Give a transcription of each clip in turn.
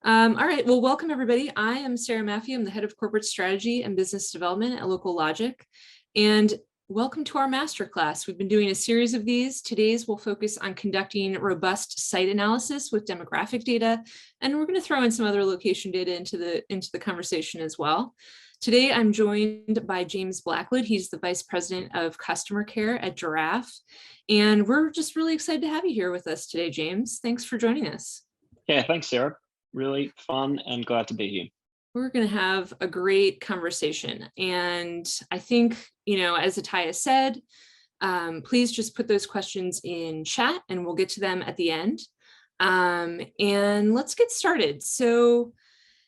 All right, well, welcome everybody. I am Sara Maffey. I'm the head of corporate strategy and business development at Local Logic. And welcome to our masterclass. We've been doing a series of these. Today's we'll focus on conducting robust site analysis with demographic data. And we're going to throw in some other location data into the conversation as well. Today, I'm joined by James Blackwood. He's the Vice President of Customer Care at Giraffe. And we're just really excited to have you here with us today, James. Thanks for joining us. Yeah, thanks, Sarah. Really fun and glad to be here. We're going to have a great conversation. And I think, as Ataya said, please just put those questions in chat and we'll get to them at the end. And let's get started. So,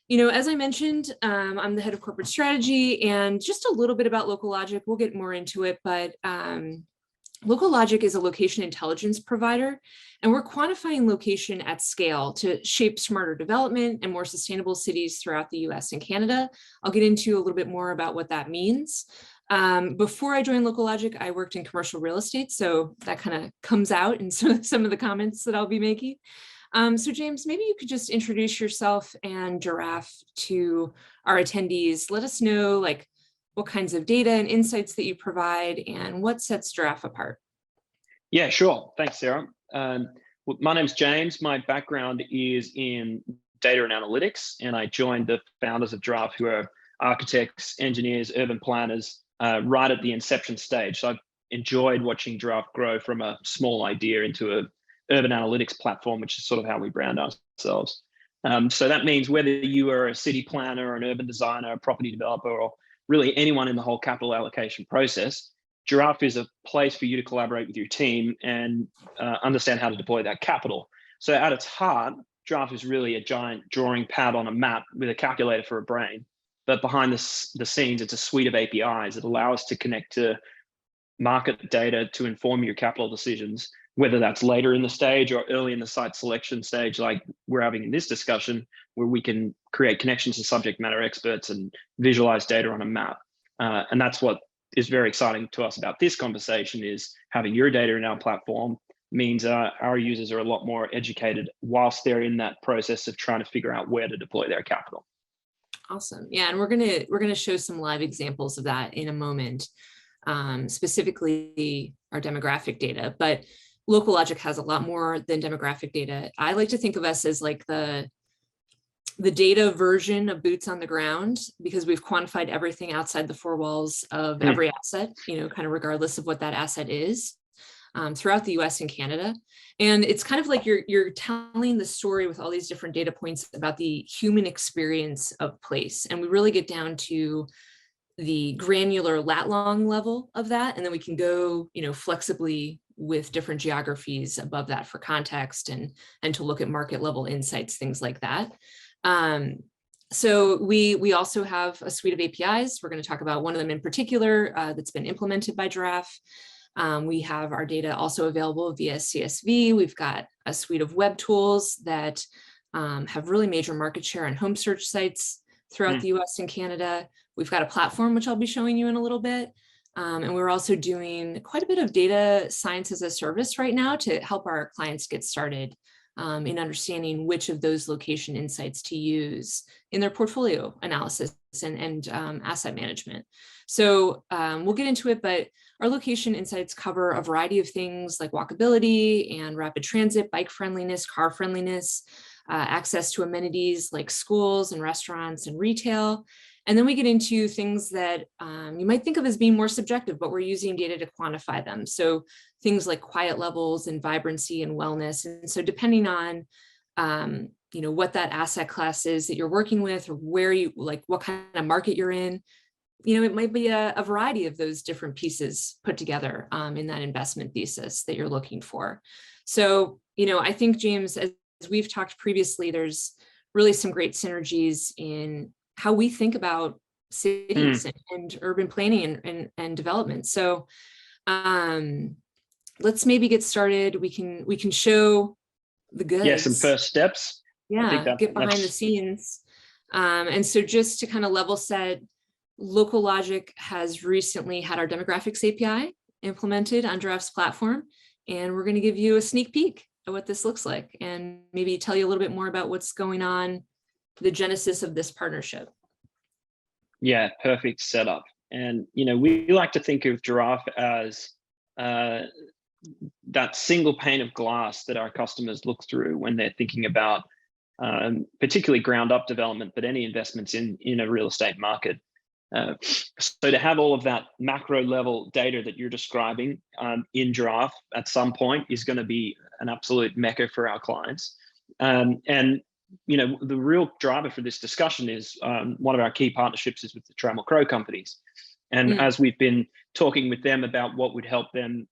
as I mentioned, I'm the head of corporate strategy, and just a little bit about Local Logic. We'll get more into it, but Local Logic is a location intelligence provider, and we're quantifying location at scale to shape smarter development and more sustainable cities throughout the US and Canada. I'll get into a little bit more about what that means. Before I joined Local Logic, I worked in commercial real estate, so that kind of comes out in some of the comments that I'll be making. So James, maybe you could just introduce yourself and Giraffe to our attendees. Let us know, what kinds of data and insights that you provide and what sets Giraffe apart. Yeah, sure. Thanks, Sarah. My name's James. My background is in data and analytics, and I joined the founders of Giraffe, who are architects, engineers, urban planners, right at the inception stage. So I've enjoyed watching Giraffe grow from a small idea into an urban analytics platform, which is sort of how we brand ourselves. So that means whether you are a city planner, an urban designer, a property developer, or really anyone in the whole capital allocation process, Giraffe is a place for you to collaborate with your team and understand how to deploy that capital. So at its heart, Giraffe is really a giant drawing pad on a map with a calculator for a brain. But behind the scenes, it's a suite of APIs that allow us to connect to market data to inform your capital decisions, whether that's later in the stage or early in the site selection stage, like we're having in this discussion, where we can create connections to subject matter experts and visualize data on a map. And that's what is very exciting to us about this conversation, is having your data in our platform means our users are a lot more educated whilst they're in that process of trying to figure out where to deploy their capital. Awesome. Yeah, and we're gonna show some live examples of that in a moment, specifically our demographic data. But Local Logic has a lot more than demographic data. I like to think of us as like the data version of boots on the ground, because we've quantified everything outside the four walls of every asset, kind of regardless of what that asset is, throughout the US and Canada. And it's kind of like you're telling the story with all these different data points about the human experience of place. And we really get down to the granular lat-long level of that. And then we can go, flexibly with different geographies above that for context and to look at market level insights, things like that. So we also have a suite of APIs. We're going to talk about one of them in particular that's been implemented by Giraffe. We have our data also available via CSV. We've got a suite of web tools that have really major market share on home search sites throughout the US and Canada. We've got a platform, which I'll be showing you in a little bit. And we're also doing quite a bit of data science as a service right now to help our clients get started in understanding which of those location insights to use in their portfolio analysis and asset management. So we'll get into it, but our location insights cover a variety of things like walkability and rapid transit, bike friendliness, car friendliness, access to amenities like schools and restaurants and retail. And then we get into things that you might think of as being more subjective, but we're using data to quantify them. So things like quiet levels and vibrancy and wellness. And so depending on, what that asset class is that you're working with, or where you what kind of market you're in, it might be a variety of those different pieces put together in that investment thesis that you're looking for. So, I think, James, as we've talked previously, there's really some great synergies in how we think about cities and urban planning and development. So let's maybe get started. We can show the goods. Yeah, some first steps. Yeah, get behind the scenes. And so just to kind of level set, Local Logic has recently had our demographics API implemented on Giraffe's platform, and we're going to give you a sneak peek at what this looks like and maybe tell you a little bit more about what's going on the genesis of this partnership? Yeah, perfect setup. And, we like to think of Giraffe as that single pane of glass that our customers look through when they're thinking about particularly ground up development, but any investments in a real estate market. So to have all of that macro level data that you're describing in Giraffe at some point is going to be an absolute mecca for our clients. And the real driver for this discussion is one of our key partnerships is with the Trammell Crow companies. And as we've been talking with them about what would help them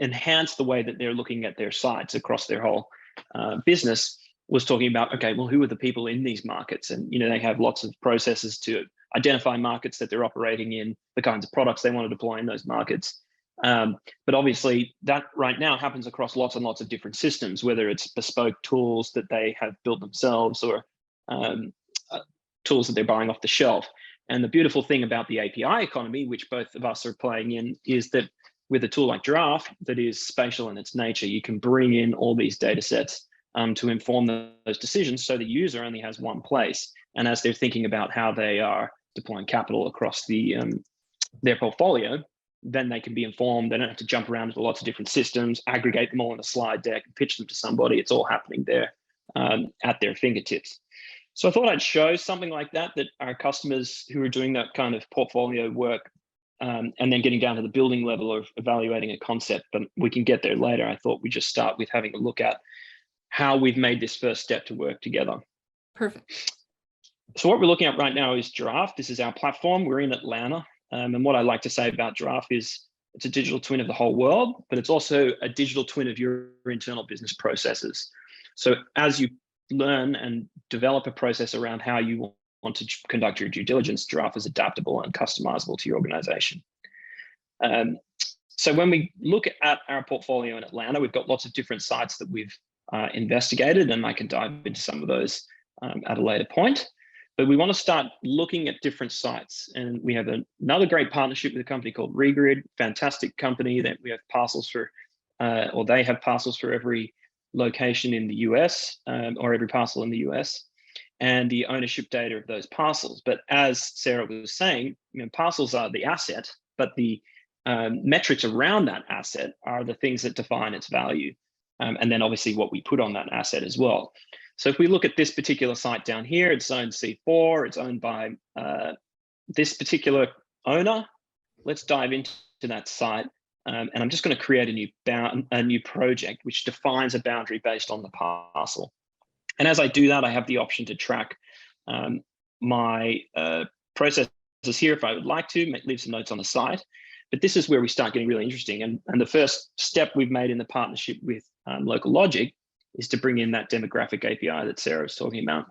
enhance the way that they're looking at their sites across their whole business, was talking about, okay, well, who are the people in these markets? And, they have lots of processes to identify markets that they're operating in, the kinds of products they want to deploy in those markets. But obviously that right now happens across lots and lots of different systems, whether it's bespoke tools that they have built themselves or tools that they're buying off the shelf. And the beautiful thing about the API economy, which both of us are playing in, is that with a tool like Giraffe that is spatial in its nature, you can bring in all these data sets to inform those decisions, so the user only has one place. And as they're thinking about how they are deploying capital across their portfolio, then they can be informed. They don't have to jump around into lots of different systems, aggregate them all in a slide deck, and pitch them to somebody. It's all happening there at their fingertips. So I thought I'd show something like that our customers who are doing that kind of portfolio work and then getting down to the building level of evaluating a concept, but we can get there later. I thought we'd just start with having a look at how we've made this first step to work together. Perfect. So what we're looking at right now is Giraffe. This is our platform. We're in Atlanta. And what I like to say about Giraffe is it's a digital twin of the whole world, but it's also a digital twin of your internal business processes. So as you learn and develop a process around how you want to conduct your due diligence, Giraffe is adaptable and customizable to your organization. So when we look at our portfolio in Atlanta, we've got lots of different sites that we've investigated, and I can dive into some of those at a later point. But we want to start looking at different sites. And we have another great partnership with a company called Regrid, fantastic company that we have parcels for, or they have parcels for every location in the US or every parcel in the US, and the ownership data of those parcels. But as Sarah was saying, parcels are the asset, but the metrics around that asset are the things that define its value. And then obviously what we put on that asset as well. So if we look at this particular site down here, it's zoned C4, it's owned by this particular owner. Let's dive into that site. And I'm just going to create a new project which defines a boundary based on the parcel. And as I do that, I have the option to track my processes here if I would like to, leave some notes on the site. But this is where we start getting really interesting. And the first step we've made in the partnership with Local Logic is to bring in that demographic API that Sarah was talking about.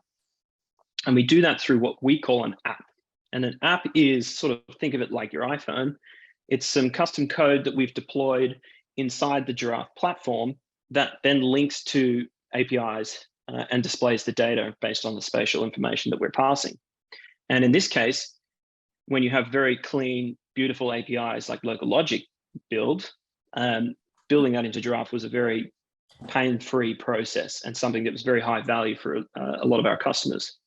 And we do that through what we call an app. And an app is sort of, think of it like your iPhone. It's some custom code that we've deployed inside the Giraffe platform that then links to APIs and displays the data based on the spatial information that we're passing. And in this case, when you have very clean, beautiful APIs like Local Logic building that into Giraffe was a very pain-free process and something that was very high value for a lot of our customers.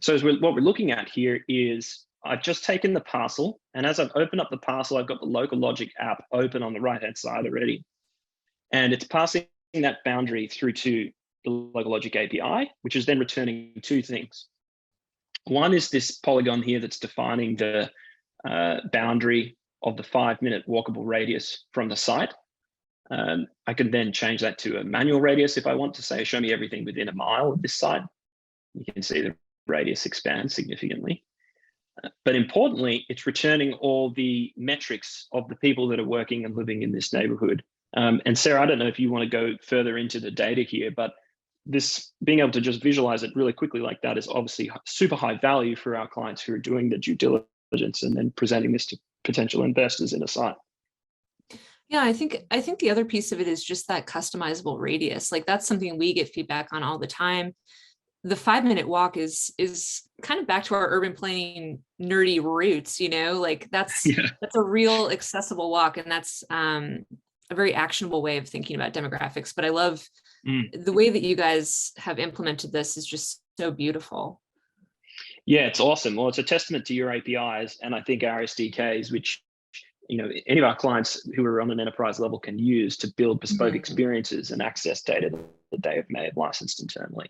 So what we're looking at here is I've just taken the parcel, and as I've opened up the parcel, I've got the Local Logic app open on the right-hand side already. And it's passing that boundary through to the Local Logic API, which is then returning two things. One is this polygon here that's defining the boundary of the 5-minute walkable radius from the site. I can then change that to a manual radius if I want to say, show me everything within a mile of this site. You can see the radius expands significantly. But importantly, it's returning all the metrics of the people that are working and living in this neighborhood. And Sarah, I don't know if you want to go further into the data here, but this being able to just visualize it really quickly like that is obviously super high value for our clients who are doing the due diligence and then presenting this to potential investors in a site. Yeah, I think the other piece of it is just that customizable radius. Like that's something we get feedback on all the time. The 5-minute walk is kind of back to our urban planning nerdy roots, like that's a real accessible walk. And that's a very actionable way of thinking about demographics. But I love the way that you guys have implemented this is just so beautiful. Yeah, it's awesome. Well, it's a testament to your APIs, and I think our SDKs, which any of our clients who are on an enterprise level can use to build bespoke experiences and access data that they may have licensed internally.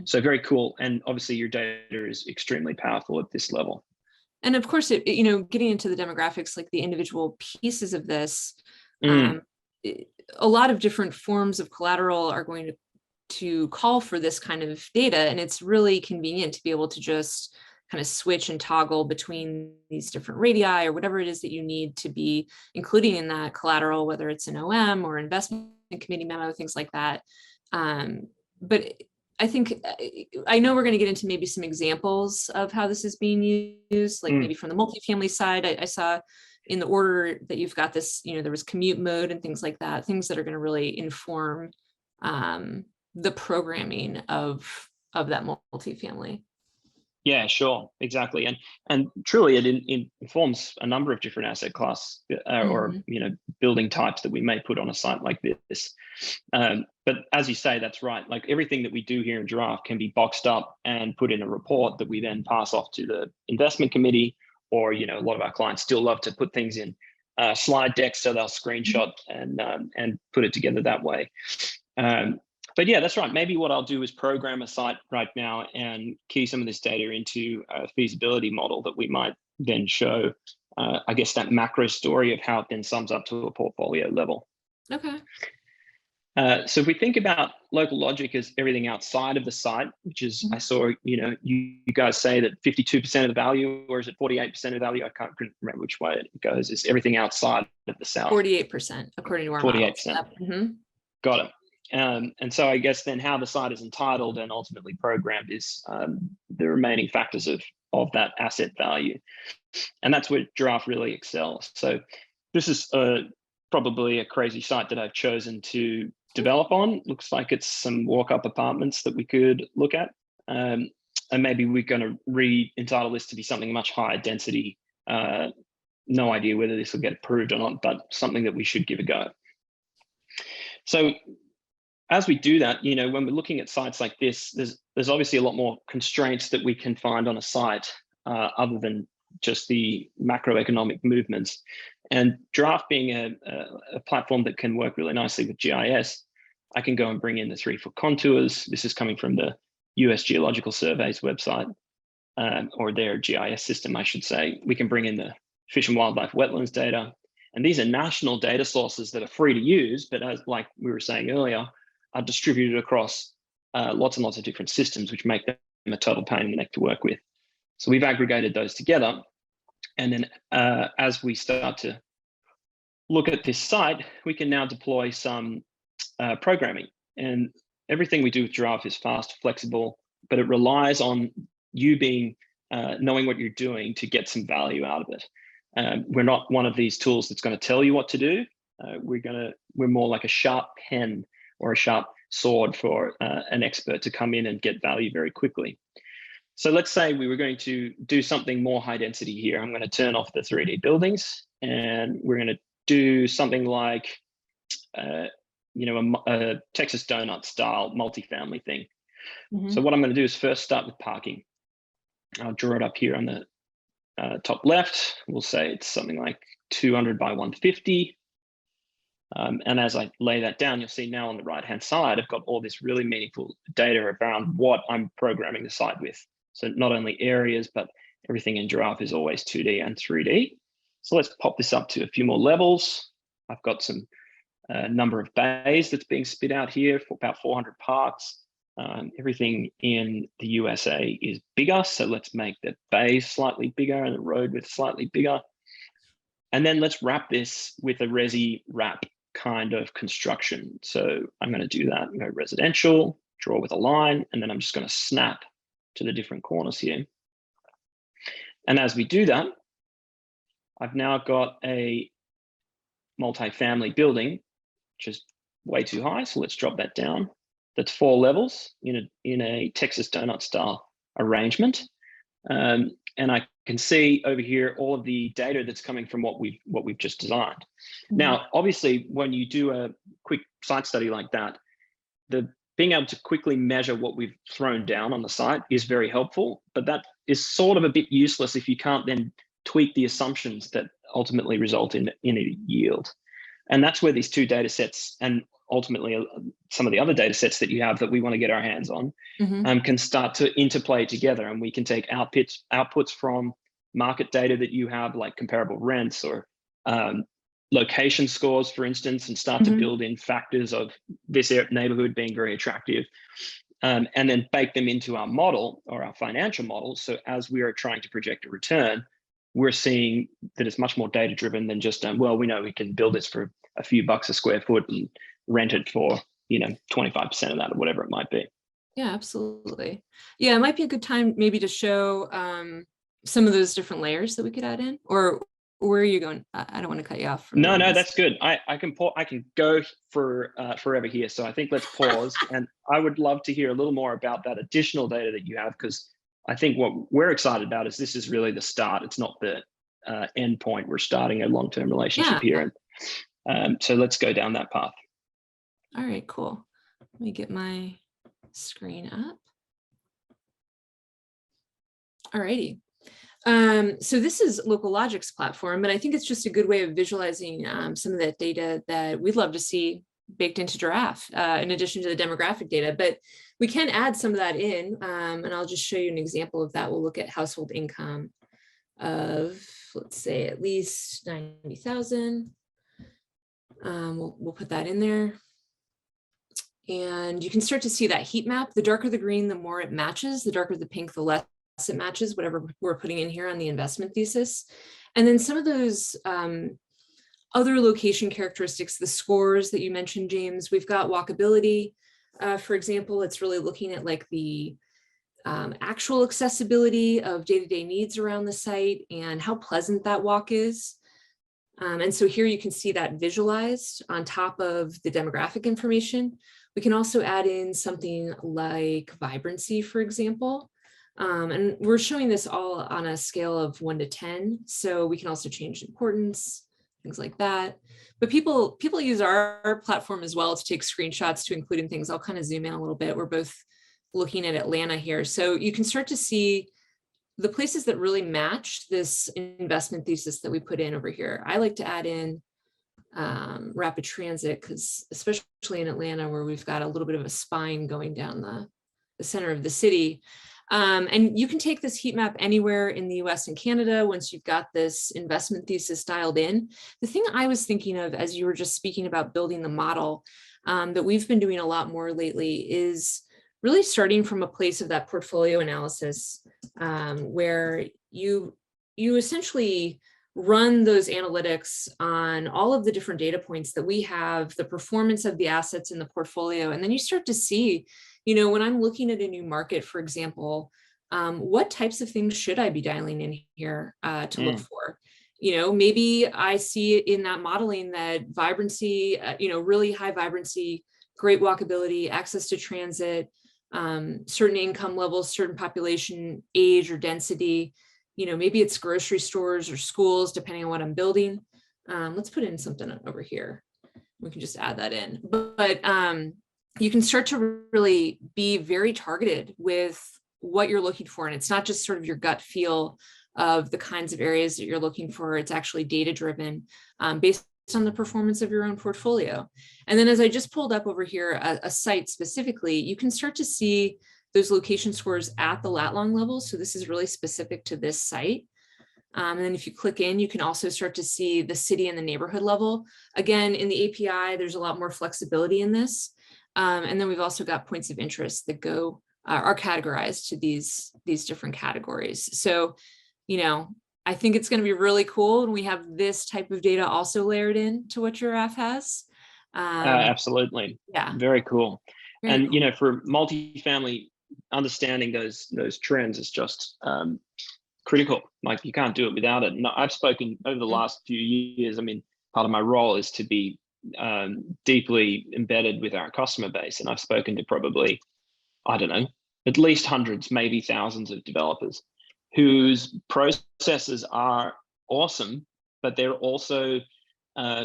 So very cool. And obviously your data is extremely powerful at this level. And of course, getting into the demographics, like the individual pieces of this, a lot of different forms of collateral are going to call for this kind of data. And it's really convenient to be able to just kind of switch and toggle between these different radii or whatever it is that you need to be including in that collateral, whether it's an OM or investment committee memo, things like that. But I think, I know we're going to get into maybe some examples of how this is being used, like maybe from the multifamily side. I saw in the order that you've got this, there was commute mode and things like that, things that are going to really inform the programming of that multifamily. Yeah, sure, exactly, and truly, it informs a number of different asset class or building types that we may put on a site like this. But as you say, that's right. Like everything that we do here in Giraffe can be boxed up and put in a report that we then pass off to the investment committee, or a lot of our clients still love to put things in slide decks, so they'll screenshot and put it together that way. But yeah, that's right. Maybe what I'll do is program a site right now and key some of this data into a feasibility model that we might then show, I guess, that macro story of how it then sums up to a portfolio level. Okay. So if we think about local logic as everything outside of the site, which is, I saw, you guys say that 52% of the value, or is it 48% of the value? I couldn't remember which way it goes. Is everything outside of the south? 48%, according to our 48%. Got it. And so I guess then how the site is entitled and ultimately programmed is the remaining factors of that asset value. And that's where Giraffe really excels. So this is probably a crazy site that I've chosen to develop on. Looks like it's some walk-up apartments that we could look at. And maybe we're going to re-entitle this to be something much higher density. No idea whether this will get approved or not, but something that we should give a go. So as we do that, when we're looking at sites like this, there's obviously a lot more constraints that we can find on a site other than just the macroeconomic movements. And Giraffe being a platform that can work really nicely with GIS, I can go and bring in the 3-foot contours. This is coming from the US Geological Survey's website, or their GIS system, I should say. We can bring in the fish and wildlife wetlands data. And these are national data sources that are free to use, but as like we were saying earlier, are distributed across lots and lots of different systems, which make them a total pain in the neck to work with. So we've aggregated those together. And then as we start to look at this site, we can now deploy some programming. And everything we do with Giraffe is fast, flexible, but it relies on you knowing what you're doing to get some value out of it. We're not one of these tools that's going to tell you what to do. We're more like a sharp pen or a sharp sword for an expert to come in and get value very quickly. So let's say we were going to do something more high density here. I'm going to turn off the 3D buildings, and we're going to do something like, a Texas donut style multifamily thing. So what I'm going to do is first start with parking. I'll draw it up here on the top left. We'll say it's something like 200 by 150. And as I lay that down, you'll see now on the right-hand side, I've got all this really meaningful data around what I'm programming the site with. So not only areas, but everything in Giraffe is always 2D and 3D. So let's pop this up to a few more levels. I've got some number of bays that's being spit out here for about 400 parks. Everything in the USA is bigger, so let's make the bays slightly bigger and the road width slightly bigger. And then let's wrap this with a resi wrap kind of construction. So I'm going to do that, residential, draw with a line, and then I'm just going to snap to the different corners here. And as we do that, I've now got a multi-family building, which is way too high. So let's drop that down. That's 4 levels in a Texas donut style arrangement. And I can see over here all of the data that's coming from what we've just designed. Now, obviously, when you do a quick site study like that, the being able to quickly measure what we've thrown down on the site is very helpful, but that is sort of a bit useless if you can't then tweak the assumptions that ultimately result in a yield. And that's where these two data sets, and ultimately some of the other data sets that you have that we want to get our hands on, can start to interplay together. And we can take outputs from market data that you have, like comparable rents or location scores, for instance, and start to build in factors of this neighborhood being very attractive, and then bake them into our model or our financial model. So as we are trying to project a return, we're seeing that it's much more data driven than just, well, we know we can build this for a few bucks a square foot and rent it for, 25% of that or whatever it might be. Yeah, absolutely. Yeah, it might be a good time maybe to show some of those different layers that we could add in, or where are you going? I don't want to cut you off. No, that's good. I can go for forever here. So I think let's pause. And I would love to hear a little more about that additional data that you have, because I think what we're excited about is this is really the start. It's not the end point. We're starting a long-term relationship here. And so let's go down that path. All right, cool. Let me get my screen up. All righty. So this is Local Logic's platform, but I think it's just a good way of visualizing some of that data that we'd love to see baked into Giraffe, in addition to the demographic data. But we can add some of that in, and I'll just show you an example of that. We'll look at household income of, let's say, at least 90,000. We'll put that in there. And you can start to see that heat map. The darker the green, the more it matches. The darker the pink, the less it matches whatever we're putting in here on the investment thesis. And then some of those other location characteristics, the scores that you mentioned, James, we've got walkability. For example, it's really looking at like the actual accessibility of day-to-day needs around the site and how pleasant that walk is. And so here you can see that visualized on top of the demographic information. We can also add in something like vibrancy, for example. And we're showing this all on a scale of 1 to 10. So we can also change importance, things like that. But people use our platform as well to take screenshots to include in things. I'll kind of zoom in a little bit. We're both looking at Atlanta here. So you can start to see the places that really match this investment thesis that we put in over here. I like to add in rapid transit, because especially in Atlanta, where we've got a little bit of a spine going down the center of the city. And you can take this heat map anywhere in the US and Canada once you've got this investment thesis dialed in. The thing I was thinking of as you were just speaking about building the model, that we've been doing a lot more lately, is really starting from a place of that portfolio analysis, where you essentially run those analytics on all of the different data points that we have, the performance of the assets in the portfolio. And then you start to see, when I'm looking at a new market, for example, what types of things should I be dialing in here to look for? Maybe I see in that modeling that vibrancy, really high vibrancy, great walkability, access to transit, certain income levels, certain population age or density, maybe it's grocery stores or schools, depending on what I'm building. Let's put in something over here. We can just add that in. But you can start to really be very targeted with what you're looking for. And it's not just sort of your gut feel of the kinds of areas that you're looking for. It's actually data driven, based on the performance of your own portfolio. And then as I just pulled up over here, a site specifically, you can start to see those location scores at the lat-long level. So this is really specific to this site. And then if you click in, you can also start to see the city and the neighborhood level. Again, in the API, there's a lot more flexibility in this. And then we've also got points of interest that are categorized to these different categories. So, I think it's going to be really cool when we have this type of data also layered in to what Giraffe has. Absolutely. Yeah. Very cool. Very cool. For multifamily, understanding those trends is just critical. Like, you can't do it without it. And I've spoken over the last few years. I mean, part of my role is to be deeply embedded with our customer base. And I've spoken to probably, I don't know, at least hundreds, maybe thousands of developers whose processes are awesome, but they're also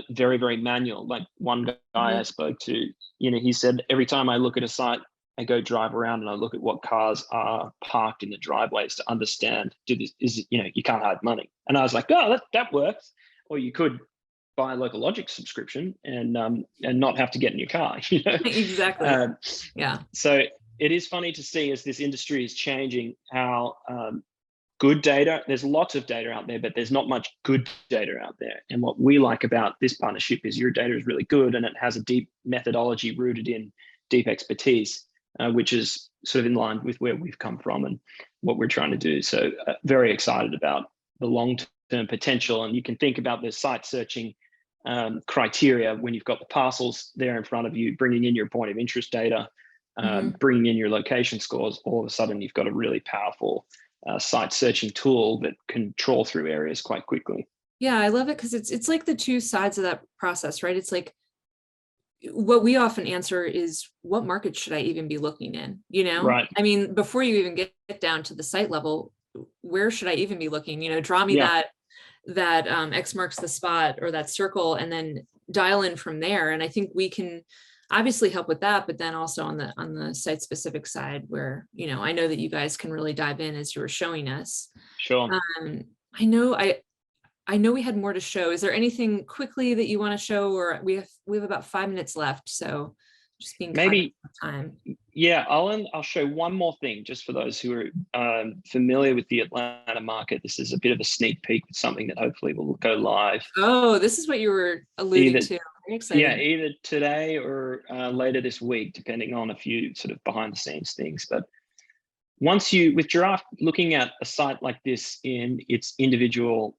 very, very manual. Like one guy I spoke to, he said, every time I look at a site, I go drive around and I look at what cars are parked in the driveways to understand, you can't hide money. And I was like, oh, that works. Or you could buy a local logic subscription and not have to get in your car. Exactly. Yeah. So it is funny to see as this industry is changing how good data, there's lots of data out there, but there's not much good data out there. And what we like about this partnership is your data is really good and it has a deep methodology rooted in deep expertise, which is sort of in line with where we've come from and what we're trying to do. So very excited about the long-term potential. And you can think about the site searching criteria when you've got the parcels there in front of you, bringing in your point of interest data, bringing in your location scores. All of a sudden, you've got a really powerful site searching tool that can trawl through areas quite quickly. Yeah, I love it because it's like the two sides of that process, right? It's like what we often answer is, what market should I even be looking in? Right. I mean, before you even get down to the site level, where should I even be looking? Draw me that X marks the spot or that circle, and then dial in from there. And I think we can obviously help with that, but then also on the site specific side where, I know that you guys can really dive in as you were showing us. Sure. I know we had more to show. Is there anything quickly that you want to show, or we have about 5 minutes left, so just being maybe time. Yeah, I'll show one more thing just for those who are familiar with the Atlanta market. This is a bit of a sneak peek with something that hopefully will go live. Oh, this is what you were alluding to. Very exciting. Yeah, either today or later this week, depending on a few sort of behind the scenes things. But once with Giraffe, looking at a site like this in its individual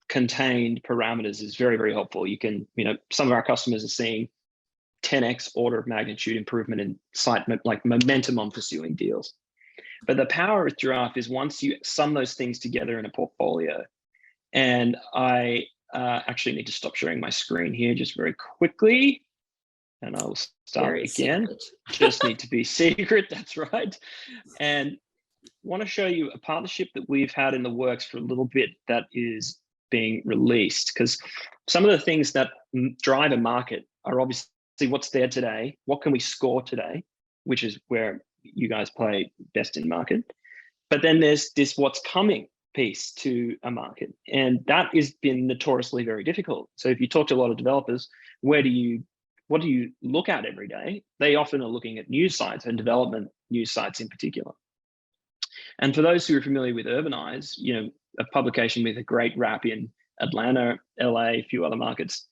contained parameters is very, very helpful. You can, some of our customers are seeing 10x order of magnitude improvement in site like momentum on pursuing deals. But the power with Giraffe is once you sum those things together in a portfolio, and I actually need to stop sharing my screen here just very quickly, and I'll start very again. Secret. Just need to be secret, that's right. And want to show you a partnership that we've had in the works for a little bit that is being released, because some of the things that drive a market are obviously what's there today, what can we score today, which is where you guys play best in market. But then there's this what's coming piece to a market, and that has been notoriously very difficult. So if you talk to a lot of developers, what do you look at every day? They often are looking at news sites and development news sites in particular. And for those who are familiar with Urbanize, a publication with a great rap in Atlanta, LA, a few other markets,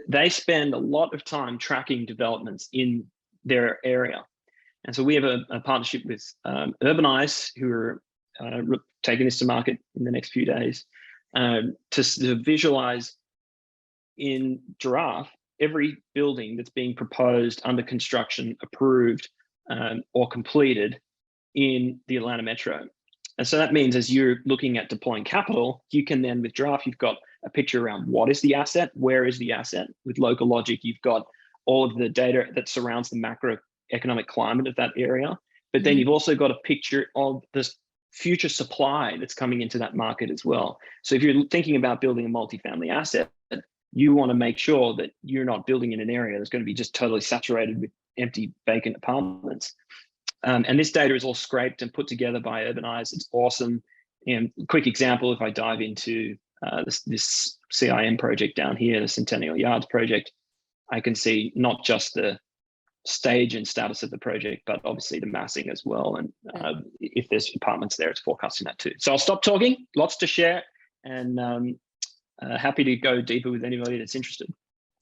they spend a lot of time tracking developments in their area. And so we have a partnership with Urbanize, who are taking this to market in the next few days, to visualize in Giraffe every building that's being proposed, under construction, approved, or completed in the Atlanta metro. And so that means as you're looking at deploying capital, you can then, with Giraffe, you've got a picture around what is the asset, where is the asset. With local logic, you've got all of the data that surrounds the macroeconomic climate of that area. But then you've also got a picture of this future supply that's coming into that market as well. So if you're thinking about building a multifamily asset, you want to make sure that you're not building in an area that's going to be just totally saturated with empty vacant apartments. And this data is all scraped and put together by Urbanize. It's awesome. And quick example, if I dive into this CIM project down here, the Centennial Yards project, I can see not just the stage and status of the project, but obviously the massing as well. And if there's apartments there, it's forecasting that too. So I'll stop talking, lots to share, and happy to go deeper with anybody that's interested.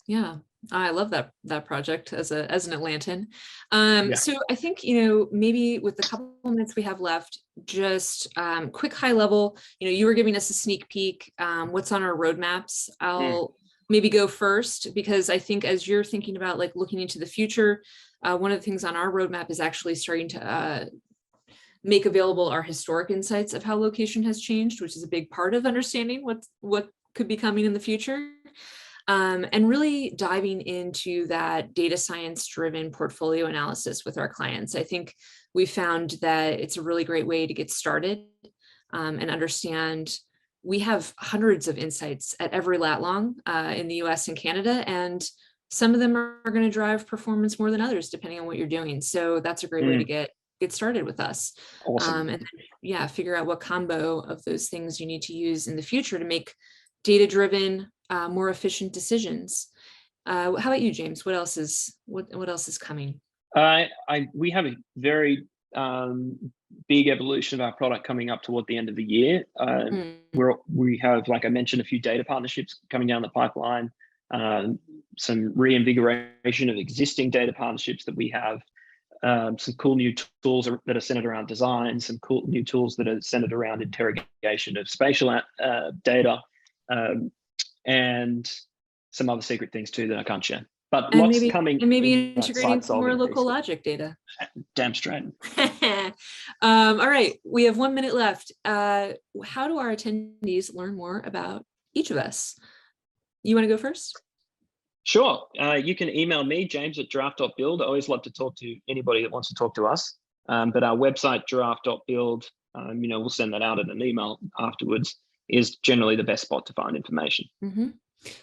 Yeah, I love that project as an Atlantan. So I think, maybe with the couple of minutes we have left, just quick high level, you were giving us a sneak peek, what's on our roadmaps. I'll maybe go first, because I think as you're thinking about like looking into the future, one of the things on our roadmap is actually starting to make available our historic insights of how location has changed, which is a big part of understanding what could be coming in the future. And really diving into that data science driven portfolio analysis with our clients. I think we found that it's a really great way to get started and understand. We have hundreds of insights at every lat long in the US and Canada, and some of them are going to drive performance more than others, depending on what you're doing. So that's a great way to get started with us. Awesome. And then, figure out what combo of those things you need to use in the future to make data-driven, more efficient decisions. How about you, James? What else is coming? We have a very big evolution of our product coming up toward the end of the year. We have, like I mentioned, a few data partnerships coming down the pipeline, some reinvigoration of existing data partnerships that we have, some cool new tools that are centered around design, some cool new tools that are centered around interrogation of spatial data, and some other secret things too that I can't share. But lots coming. And maybe integrating some more local logic data. Damn straight. All right, we have 1 minute left. How do our attendees learn more about each of us? You want to go first? Sure. You can email me, james@giraffe.build. I always love to talk to anybody that wants to talk to us. But our website, giraffe.build, we'll send that out in an email afterwards, is generally the best spot to find information.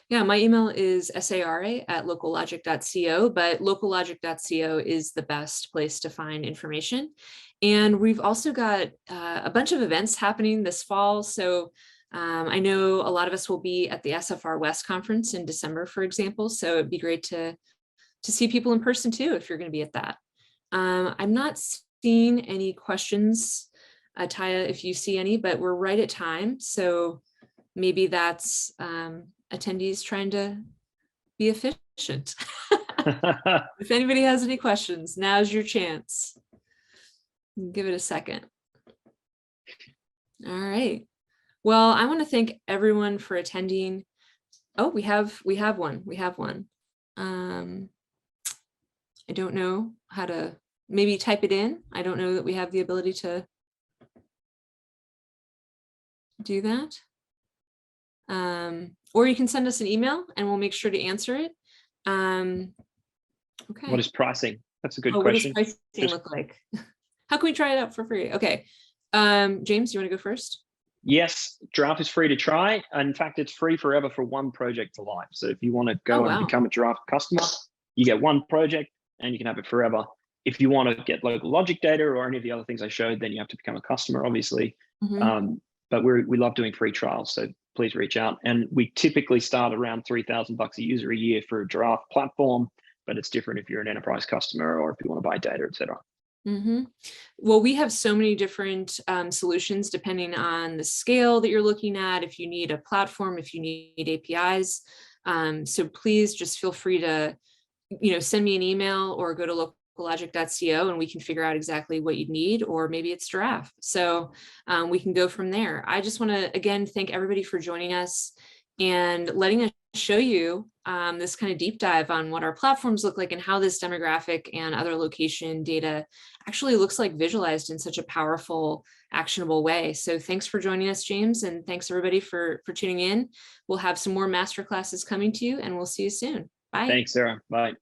Yeah, my email is sara@locallogic.co, but locallogic.co is the best place to find information. And we've also got a bunch of events happening this fall. So I know a lot of us will be at the SFR West conference in December, for example. So it'd be great to see people in person too, if you're going to be at that. I'm not seeing any questions, Taya, if you see any, but we're right at time. So maybe that's attendees trying to be efficient. If anybody has any questions, now's your chance. Give it a second. All right. Well, I want to thank everyone for attending. Oh, we have one. I don't know how to maybe type it in. I don't know that we have the ability to do that. Or you can send us an email and we'll make sure to answer it. Okay. What is pricing? That's a good question. What does pricing look like? How can we try it out for free? Okay. James, you want to go first? Yes, Giraffe is free to try. In fact, it's free forever for one project to life. So if you want to go and become a Giraffe customer, you get one project and you can have it forever. If you want to get local logic data or any of the other things I showed, then you have to become a customer, obviously. But we love doing free trials, so please reach out. And we typically start around $3,000 a user a year for a Giraffe platform, but it's different if you're an enterprise customer or if you want to buy data, et cetera. Well, we have so many different solutions depending on the scale that you're looking at, if you need a platform, if you need APIs. So please just feel free to, send me an email or go to locallogic.co and we can figure out exactly what you need, or maybe it's Giraffe. So we can go from there. I just want to, again, thank everybody for joining us and letting us show you this kind of deep dive on what our platforms look like and how this demographic and other location data actually looks like visualized in such a powerful, actionable way. So thanks for joining us, James, and thanks everybody for tuning in. We'll have some more masterclasses coming to you and we'll see you soon. Bye. Thanks, Sarah. Bye.